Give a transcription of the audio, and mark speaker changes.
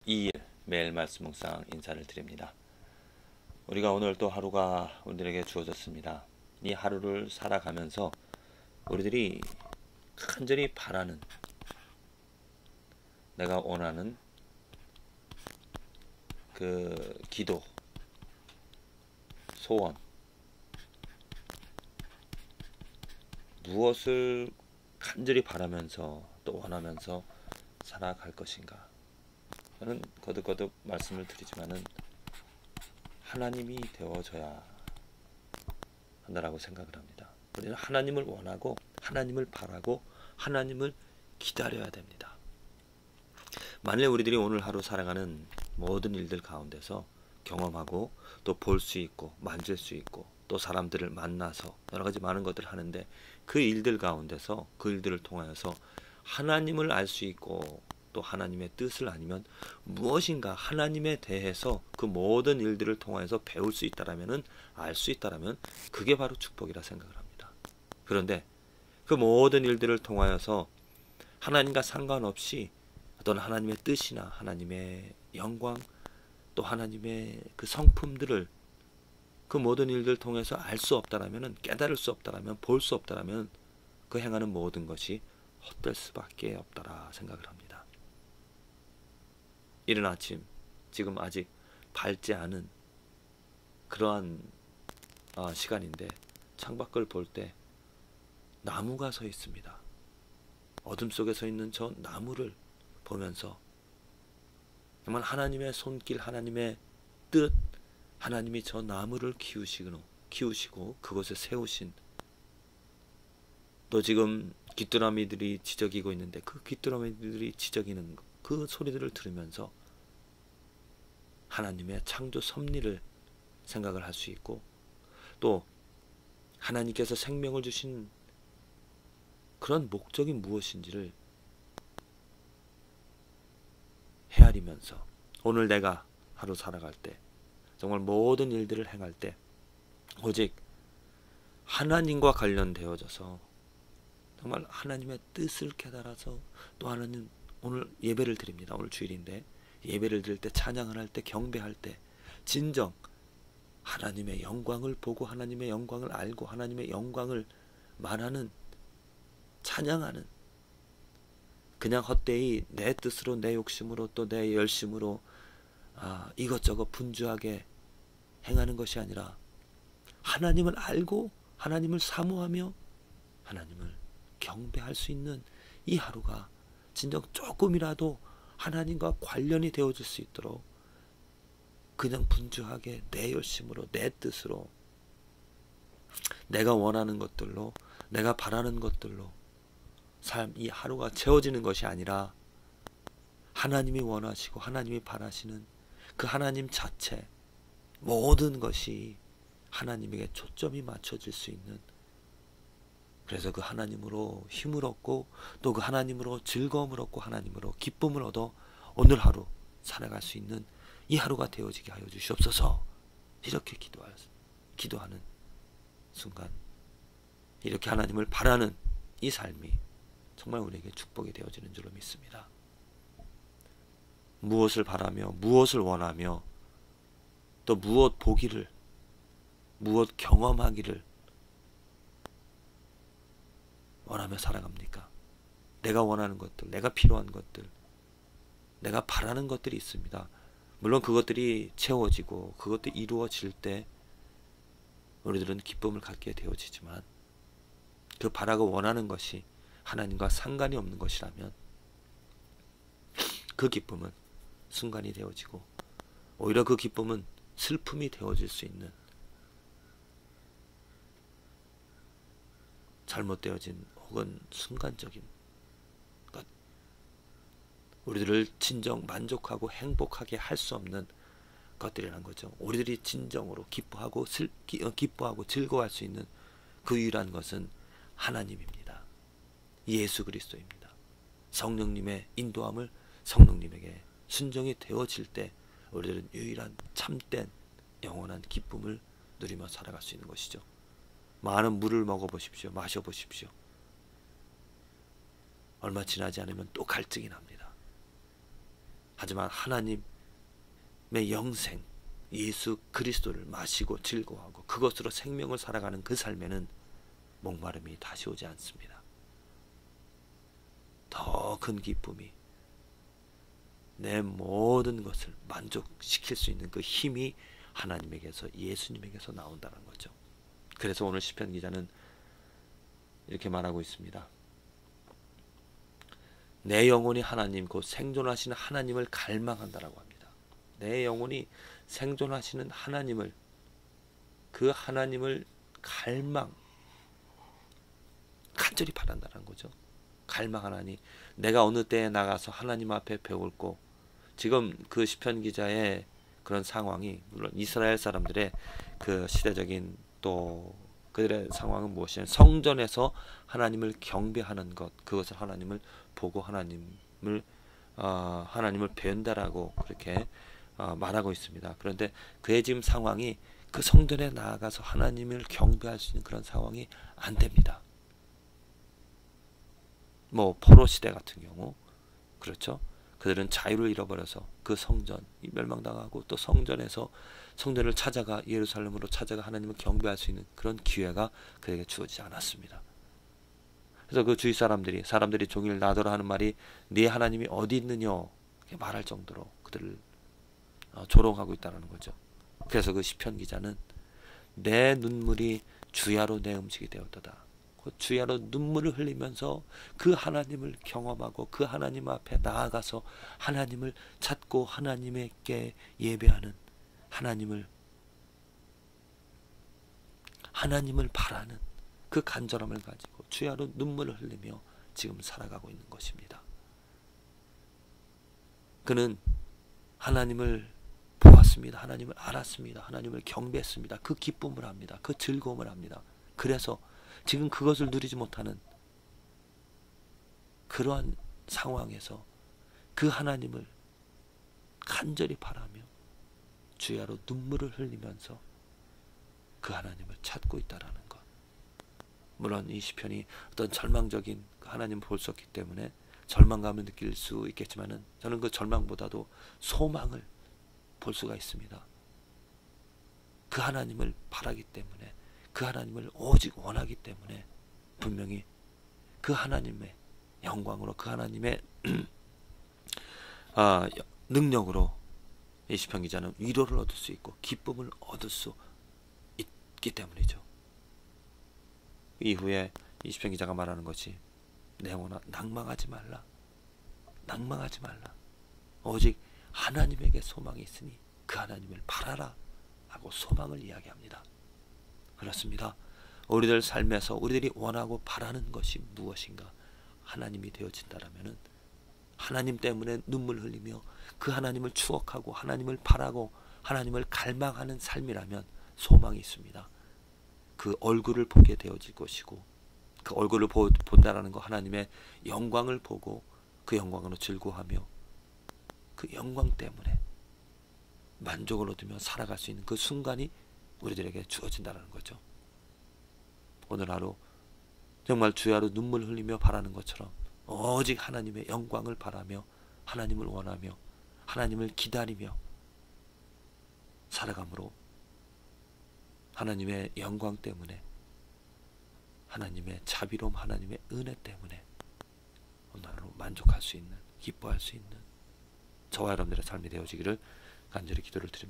Speaker 1: 2일 매일 말씀 묵상 인사를 드립니다. 우리가 오늘 또 하루가 우리들에게 주어졌습니다. 이 하루를 살아가면서 우리들이 간절히 바라는, 내가 원하는 그 기도, 소원, 무엇을 간절히 바라면서 또 원하면서 살아갈 것인가. 저는 거듭거듭 말씀을 드리지만은 하나님이 되어져야 한다라고 생각을 합니다. 우리는 하나님을 원하고 하나님을 바라고 하나님을 기다려야 됩니다. 만일 우리들이 오늘 하루 살아가는 모든 일들 가운데서 경험하고 또 볼 수 있고 만질 수 있고 또 사람들을 만나서 여러 가지 많은 것들을 하는데 그 일들 가운데서 그 일들을 통하여서 하나님을 알 수 있고 또 하나님의 뜻을 아니면 무엇인가 하나님에 대해서 그 모든 일들을 통해서 배울 수 있다라면은 알 수 있다라면 그게 바로 축복이라 생각을 합니다. 그런데 그 모든 일들을 통하여서 하나님과 상관없이 어떤 하나님의 뜻이나 하나님의 영광 또 하나님의 그 성품들을 그 모든 일들을 통해서 알 수 없다라면은 깨달을 수 없다라면 볼 수 없다라면 그 행하는 모든 것이 헛될 수밖에 없다라 생각을 합니다. 이른 아침 지금 아직 밝지 않은 그러한 시간인데 창밖을 볼 때 나무가 서 있습니다. 어둠 속에 서 있는 저 나무를 보면서 정말 하나님의 손길, 하나님의 뜻, 하나님이 저 나무를 키우시고 그곳에 세우신, 또 지금 귀뚜라미들이 지저귀고 있는데 그 귀뚜라미들이 지저귀는 그 소리들을 들으면서 하나님의 창조 섭리를 생각을 할 수 있고 또 하나님께서 생명을 주신 그런 목적이 무엇인지를 헤아리면서 오늘 내가 하루 살아갈 때 정말 모든 일들을 행할 때 오직 하나님과 관련되어져서 정말 하나님의 뜻을 깨달아서 또 하나님, 오늘 예배를 드립니다. 오늘 주일인데 예배를 드릴 때, 찬양을 할 때, 경배할 때 진정 하나님의 영광을 보고 하나님의 영광을 알고 하나님의 영광을 말하는, 찬양하는, 그냥 헛되이 내 뜻으로 내 욕심으로 또 내 열심으로 이것저것 분주하게 행하는 것이 아니라 하나님을 알고 하나님을 사모하며 하나님을 경배할 수 있는 이 하루가 진정 조금이라도 하나님과 관련이 되어질 수 있도록 그냥 분주하게 내 열심으로 내 뜻으로 내가 원하는 것들로 내가 바라는 것들로 이 하루가 채워지는 것이 아니라 하나님이 원하시고 하나님이 바라시는 그 하나님 자체, 모든 것이 하나님에게 초점이 맞춰질 수 있는, 그래서 그 하나님으로 힘을 얻고 또 그 하나님으로 즐거움을 얻고 하나님으로 기쁨을 얻어 오늘 하루 살아갈 수 있는 이 하루가 되어지게 하여 주시옵소서. 이렇게 기도하는 순간 이렇게 하나님을 바라는 이 삶이 정말 우리에게 축복이 되어지는 줄로 믿습니다. 무엇을 바라며 무엇을 원하며 또 무엇 보기를 무엇 경험하기를 원하며 살아갑니까? 내가 원하는 것들, 내가 필요한 것들, 내가 바라는 것들이 있습니다. 물론 그것들이 채워지고 그것들이 이루어질 때 우리들은 기쁨을 갖게 되어지지만 그 바라고 원하는 것이 하나님과 상관이 없는 것이라면 그 기쁨은 순간이 되어지고 오히려 그 기쁨은 슬픔이 되어질 수 있는 잘못되어진 혹은 순간적인 것, 우리들을 진정 만족하고 행복하게 할 수 없는 것들이라는 거죠. 우리들이 진정으로 기뻐하고 즐거워할 수 있는 그 유일한 것은 하나님입니다. 예수 그리스도입니다. 성령님의 인도함을 성령님에게 순종이 되어질 때 우리들은 유일한 참된 영원한 기쁨을 누리며 살아갈 수 있는 것이죠. 많은 물을 먹어보십시오. 마셔보십시오. 얼마 지나지 않으면 또 갈증이 납니다. 하지만 하나님의 영생 예수 그리스도를 마시고 즐거워하고 그것으로 생명을 살아가는 그 삶에는 목마름이 다시 오지 않습니다. 더 큰 기쁨이, 내 모든 것을 만족시킬 수 있는 그 힘이 하나님에게서, 예수님에게서 나온다는 거죠. 그래서 오늘 시편 기자는 이렇게 말하고 있습니다. 내 영혼이 하나님, 곧 생존하시는 하나님을 갈망한다라고 합니다. 내 영혼이 생존하시는 하나님을, 그 하나님을 간절히 바란다는 거죠. 갈망하나니, 내가 어느 때에 나가서 하나님 앞에 배울고, 지금 그 시편 기자의 그런 상황이, 물론 이스라엘 사람들의 그 시대적인 또 그들의 상황은 무엇이냐면 성전에서 하나님을 경배하는 것, 그것을 하나님을 보고 하나님을 배운다라고 그렇게 말하고 있습니다. 그런데 그의 지금 상황이 그 성전에 나아가서 하나님을 경배할 수 있는 그런 상황이 안 됩니다. 뭐 포로 시대 같은 경우 그렇죠. 그들은 자유를 잃어버려서 그 성전이 멸망당하고 또 성전을 찾아가 예루살렘으로 찾아가 하나님을 경배할 수 있는 그런 기회가 그에게 주어지지 않았습니다. 그래서 그 주위 사람들이 종일 나더러 하는 말이 네 하나님이 어디 있느냐 이렇게 말할 정도로 그들을 조롱하고 있다는 거죠. 그래서 그 시편 기자는 내 눈물이 주야로 내 음식이 되었도다. 주야로 눈물을 흘리면서 그 하나님을 경험하고 그 하나님 앞에 나아가서 하나님을 찾고 하나님께 예배하는, 하나님을 바라는 그 간절함을 가지고 주야로 눈물을 흘리며 지금 살아가고 있는 것입니다. 그는 하나님을 보았습니다. 하나님을 알았습니다. 하나님을 경배했습니다. 그 기쁨을 합니다. 그 즐거움을 합니다. 그래서 지금 그것을 누리지 못하는 그러한 상황에서 그 하나님을 간절히 바라며 주야로 눈물을 흘리면서 그 하나님을 찾고 있다라는 것. 물론 이 시편이 어떤 절망적인 하나님을 볼 수 없기 때문에 절망감을 느낄 수 있겠지만은 저는 그 절망보다도 소망을 볼 수가 있습니다. 그 하나님을 바라기 때문에, 그 하나님을 오직 원하기 때문에 분명히 그 하나님의 영광으로, 그 하나님의 능력으로 이 시편 기자는 위로를 얻을 수 있고 기쁨을 얻을 수 있기 때문이죠. 이후에 이 시편 기자가 말하는 것이 내 영혼아 낭망하지 말라. 오직 하나님에게 소망이 있으니 그 하나님을 바라라 하고 소망을 이야기합니다. 그렇습니다. 우리들 삶에서 우리들이 원하고 바라는 것이 무엇인가 하나님이 되어진다라면은, 하나님 때문에 눈물 흘리며 그 하나님을 추억하고 하나님을 바라고 하나님을 갈망하는 삶이라면 소망이 있습니다. 그 얼굴을 보게 되어질 것이고, 그 얼굴을 본다라는 거 하나님의 영광을 보고 그 영광으로 즐거워하며 그 영광 때문에 만족을 얻으며 살아갈 수 있는 그 순간이 우리들에게 주어진다는 거죠. 오늘 하루 정말 주야로 눈물 흘리며 바라는 것처럼 오직 하나님의 영광을 바라며 하나님을 원하며 하나님을 기다리며 살아감으로 하나님의 영광 때문에, 하나님의 자비로움, 하나님의 은혜 때문에 오늘 하루 만족할 수 있는, 기뻐할 수 있는 저와 여러분들의 삶이 되어지기를 간절히 기도를 드립니다.